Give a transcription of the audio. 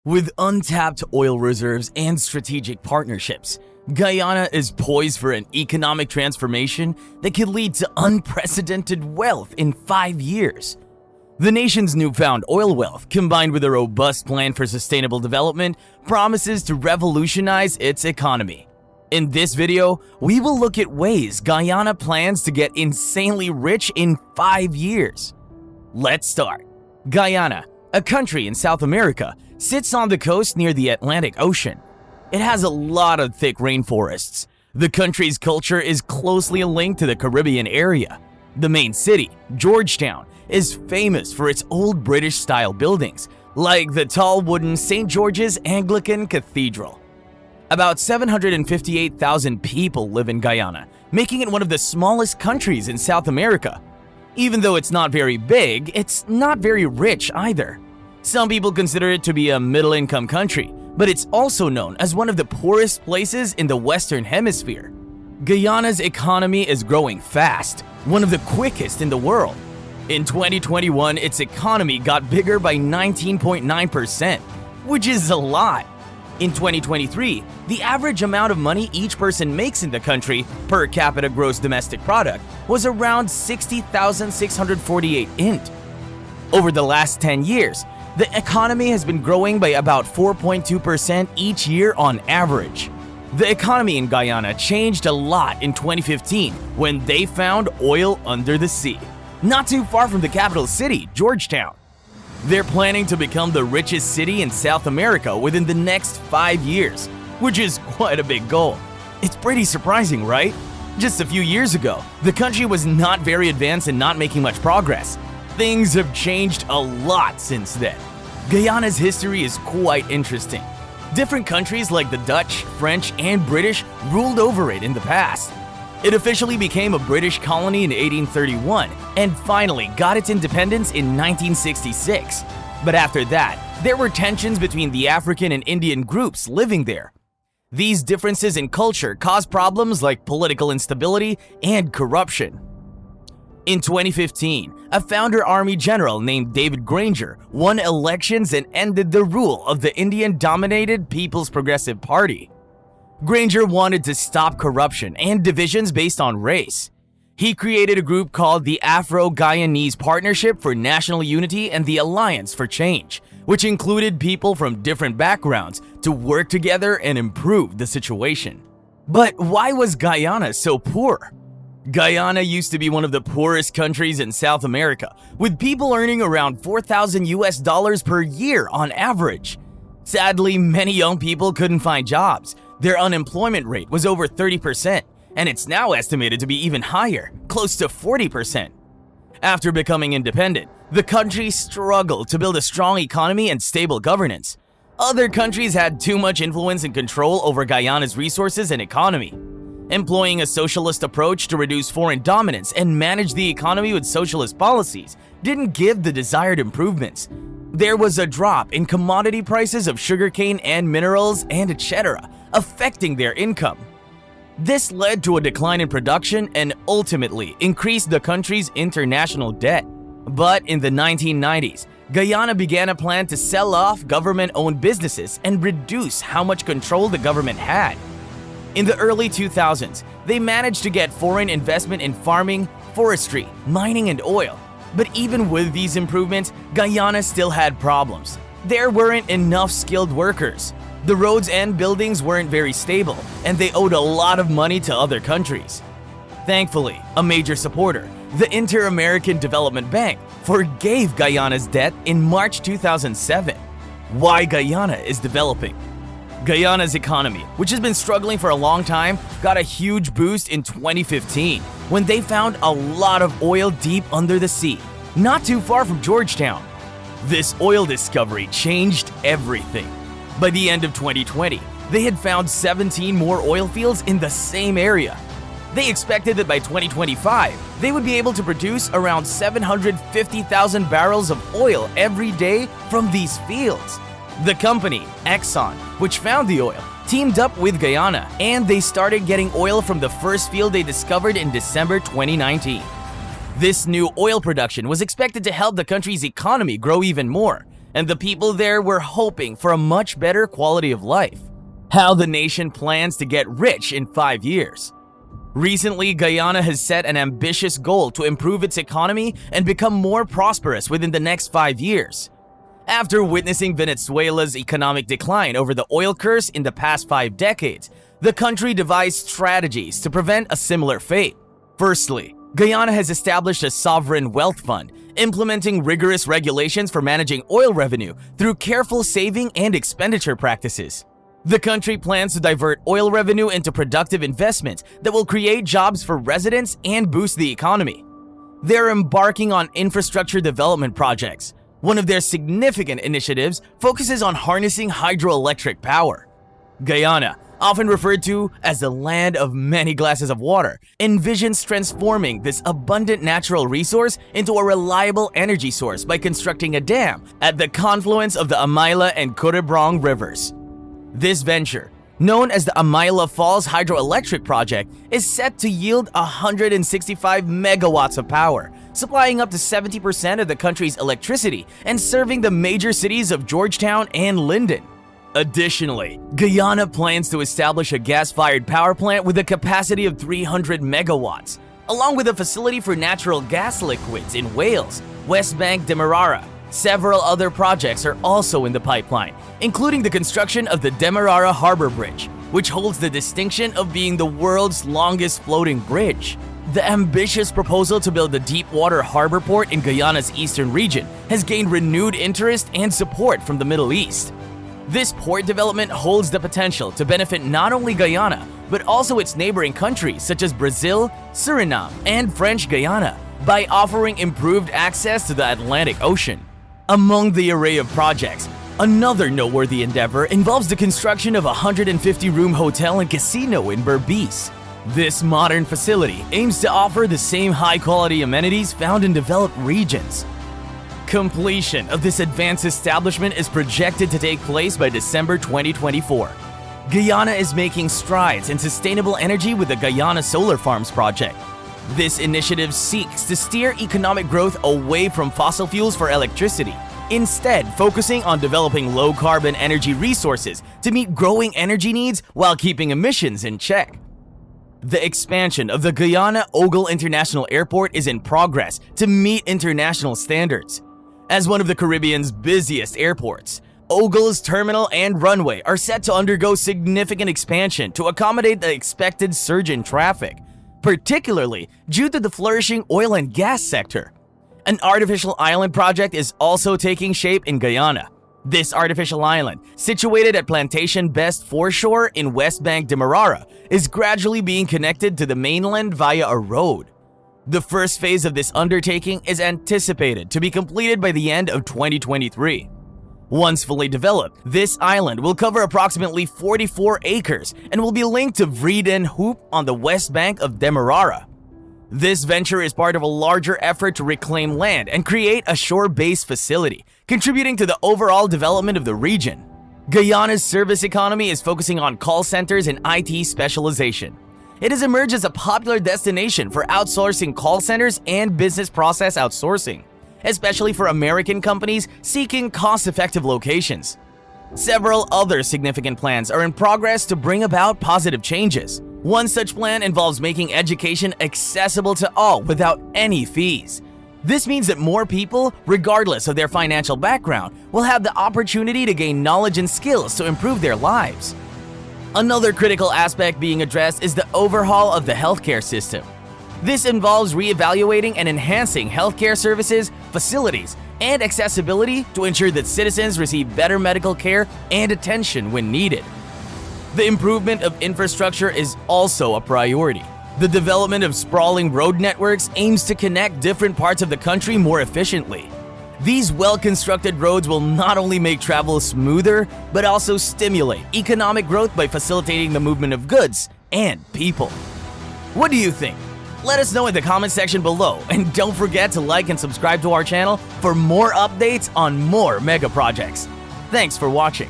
With untapped oil reserves and strategic partnerships, Guyana is poised for an economic transformation that could lead to unprecedented wealth in 5 years. The nation's newfound oil wealth, combined with a robust plan for sustainable development, promises to revolutionize its economy. In this video, we will look at ways Guyana plans to get insanely rich in 5 years. Let's start. Guyana, a country in South America, sits on the coast near the Atlantic Ocean. It has a lot of thick rainforests. The country's culture is closely linked to the Caribbean area. The main city, Georgetown, is famous for its old British-style buildings, like the tall wooden St. George's Anglican Cathedral. About 758,000 people live in Guyana, making it one of the smallest countries in South America. Even though it's not very big, it's not very rich either. Some people consider it to be a middle-income country, but it's also known as one of the poorest places in the Western Hemisphere. Guyana's economy is growing fast, one of the quickest in the world. In 2021, its economy got bigger by 19.9%, which is a lot. In 2023, the average amount of money each person makes in the country per capita gross domestic product was around 60,648 INT. Over the last 10 years, the economy has been growing by about 4.2% each year on average. The economy in Guyana changed a lot in 2015 when they found oil under the sea, not too far from the capital city, Georgetown. They're planning to become the richest city in South America within the next 5 years, which is quite a big goal. It's pretty surprising, right? Just a few years ago, the country was not very advanced and not making much progress. Things have changed a lot since then. Guyana's history is quite interesting. Different countries like the Dutch, French, and British ruled over it in the past. It officially became a British colony in 1831 and finally got its independence in 1966. But after that, there were tensions between the African and Indian groups living there. These differences in culture caused problems like political instability and corruption. In 2015, a founder army general named David Granger won elections and ended the rule of the Indian-dominated People's Progressive Party. Granger wanted to stop corruption and divisions based on race. He created a group called the Afro-Guyanese Partnership for National Unity and the Alliance for Change, which included people from different backgrounds to work together and improve the situation. But why was Guyana so poor? Guyana used to be one of the poorest countries in South America, with people earning around $4,000 per year on average. Sadly, many young people couldn't find jobs. Their unemployment rate was over 30%, and it's now estimated to be even higher, close to 40%. After becoming independent, the country struggled to build a strong economy and stable governance. Other countries had too much influence and control over Guyana's resources and economy. Employing a socialist approach to reduce foreign dominance and manage the economy with socialist policies didn't give the desired improvements. There was a drop in commodity prices of sugarcane and minerals and etc., affecting their income. This led to a decline in production and ultimately increased the country's international debt. But in the 1990s, Guyana began a plan to sell off government-owned businesses and reduce how much control the government had. In the early 2000s, they managed to get foreign investment in farming, forestry, mining, and oil. But even with these improvements, Guyana still had problems. There weren't enough skilled workers. The roads and buildings weren't very stable, and they owed a lot of money to other countries. Thankfully, a major supporter, the Inter-American Development Bank, forgave Guyana's debt in March 2007. Why Guyana is developing? Guyana's economy, which has been struggling for a long time, got a huge boost in 2015 when they found a lot of oil deep under the sea, not too far from Georgetown. This oil discovery changed everything. By the end of 2020, they had found 17 more oil fields in the same area. They expected that by 2025, they would be able to produce around 750,000 barrels of oil every day from these fields. The company, Exxon, which found the oil, teamed up with Guyana, and they started getting oil from the first field they discovered in December 2019. This new oil production was expected to help the country's economy grow even more, and the people there were hoping for a much better quality of life. How the nation plans to get rich in 5 years. Recently, Guyana has set an ambitious goal to improve its economy and become more prosperous within the next 5 years. After witnessing Venezuela's economic decline over the oil curse in the past 5 decades, the country devised strategies to prevent a similar fate. Firstly, Guyana has established a sovereign wealth fund, implementing rigorous regulations for managing oil revenue through careful saving and expenditure practices. The country plans to divert oil revenue into productive investments that will create jobs for residents and boost the economy. They're embarking on infrastructure development projects. One of their significant initiatives focuses on harnessing hydroelectric power. Guyana, often referred to as the land of many glasses of water, envisions transforming this abundant natural resource into a reliable energy source by constructing a dam at the confluence of the Amaila and Curebrong rivers. This venture, known as the Amaila Falls Hydroelectric Project, is set to yield 165 megawatts of power, supplying up to 70% of the country's electricity and serving the major cities of Georgetown and Linden. Additionally, Guyana plans to establish a gas-fired power plant with a capacity of 300 megawatts, along with a facility for natural gas liquids in Wales, West Bank Demerara. Several other projects are also in the pipeline, including the construction of the Demerara Harbor Bridge, which holds the distinction of being the world's longest floating bridge. The ambitious proposal to build a deep-water harbor port in Guyana's eastern region has gained renewed interest and support from the Middle East. This port development holds the potential to benefit not only Guyana, but also its neighboring countries such as Brazil, Suriname, and French Guyana by offering improved access to the Atlantic Ocean. Among the array of projects, another noteworthy endeavor involves the construction of a 150-room hotel and casino in Berbice. This modern facility aims to offer the same high-quality amenities found in developed regions. Completion of this advanced establishment is projected to take place by December 2024. Guyana is making strides in sustainable energy with the Guyana Solar Farms project. This initiative seeks to steer economic growth away from fossil fuels for electricity, instead focusing on developing low-carbon energy resources to meet growing energy needs while keeping emissions in check. The expansion of the Guyana-Ogle International Airport is in progress to meet international standards. As one of the Caribbean's busiest airports, Ogle's terminal and runway are set to undergo significant expansion to accommodate the expected surge in traffic, particularly due to the flourishing oil and gas sector. An artificial island project is also taking shape in Guyana. This artificial island, situated at Plantation Best Foreshore in West Bank Demerara, is gradually being connected to the mainland via a road. The first phase of this undertaking is anticipated to be completed by the end of 2023. Once fully developed, this island will cover approximately 44 acres and will be linked to Vreden Hoop on the west bank of Demerara. This venture is part of a larger effort to reclaim land and create a shore-based facility, contributing to the overall development of the region. Guyana's service economy is focusing on call centers and IT specialization. It has emerged as a popular destination for outsourcing call centers and business process outsourcing, especially for American companies seeking cost-effective locations. Several other significant plans are in progress to bring about positive changes. One such plan involves making education accessible to all without any fees. This means that more people, regardless of their financial background, will have the opportunity to gain knowledge and skills to improve their lives. Another critical aspect being addressed is the overhaul of the healthcare system. This involves reevaluating and enhancing healthcare services, facilities, and accessibility to ensure that citizens receive better medical care and attention when needed. The improvement of infrastructure is also a priority. The development of sprawling road networks aims to connect different parts of the country more efficiently. These well-constructed roads will not only make travel smoother, but also stimulate economic growth by facilitating the movement of goods and people. What do you think? Let us know in the comment section below, and don't forget to like and subscribe to our channel for more updates on more mega projects. Thanks for watching.